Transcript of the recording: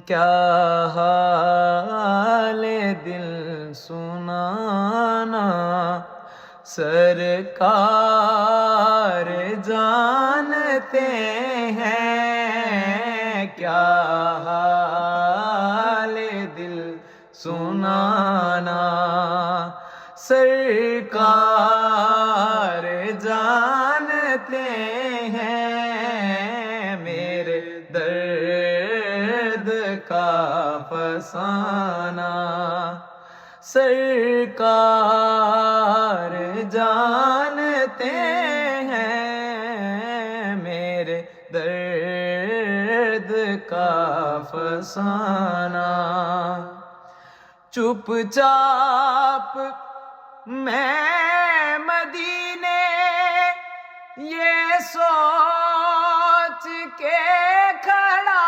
کیا حال دل سنانا، سرکار جانتے ہیں کیا حال دل سنانا، سرکار جانتے ہیں میرے درد کا فسانہ، سرکار جانتے ہیں میرے درد کا فسانہ۔ چپ چاپ میں مدینے یہ سوچ کے کھڑا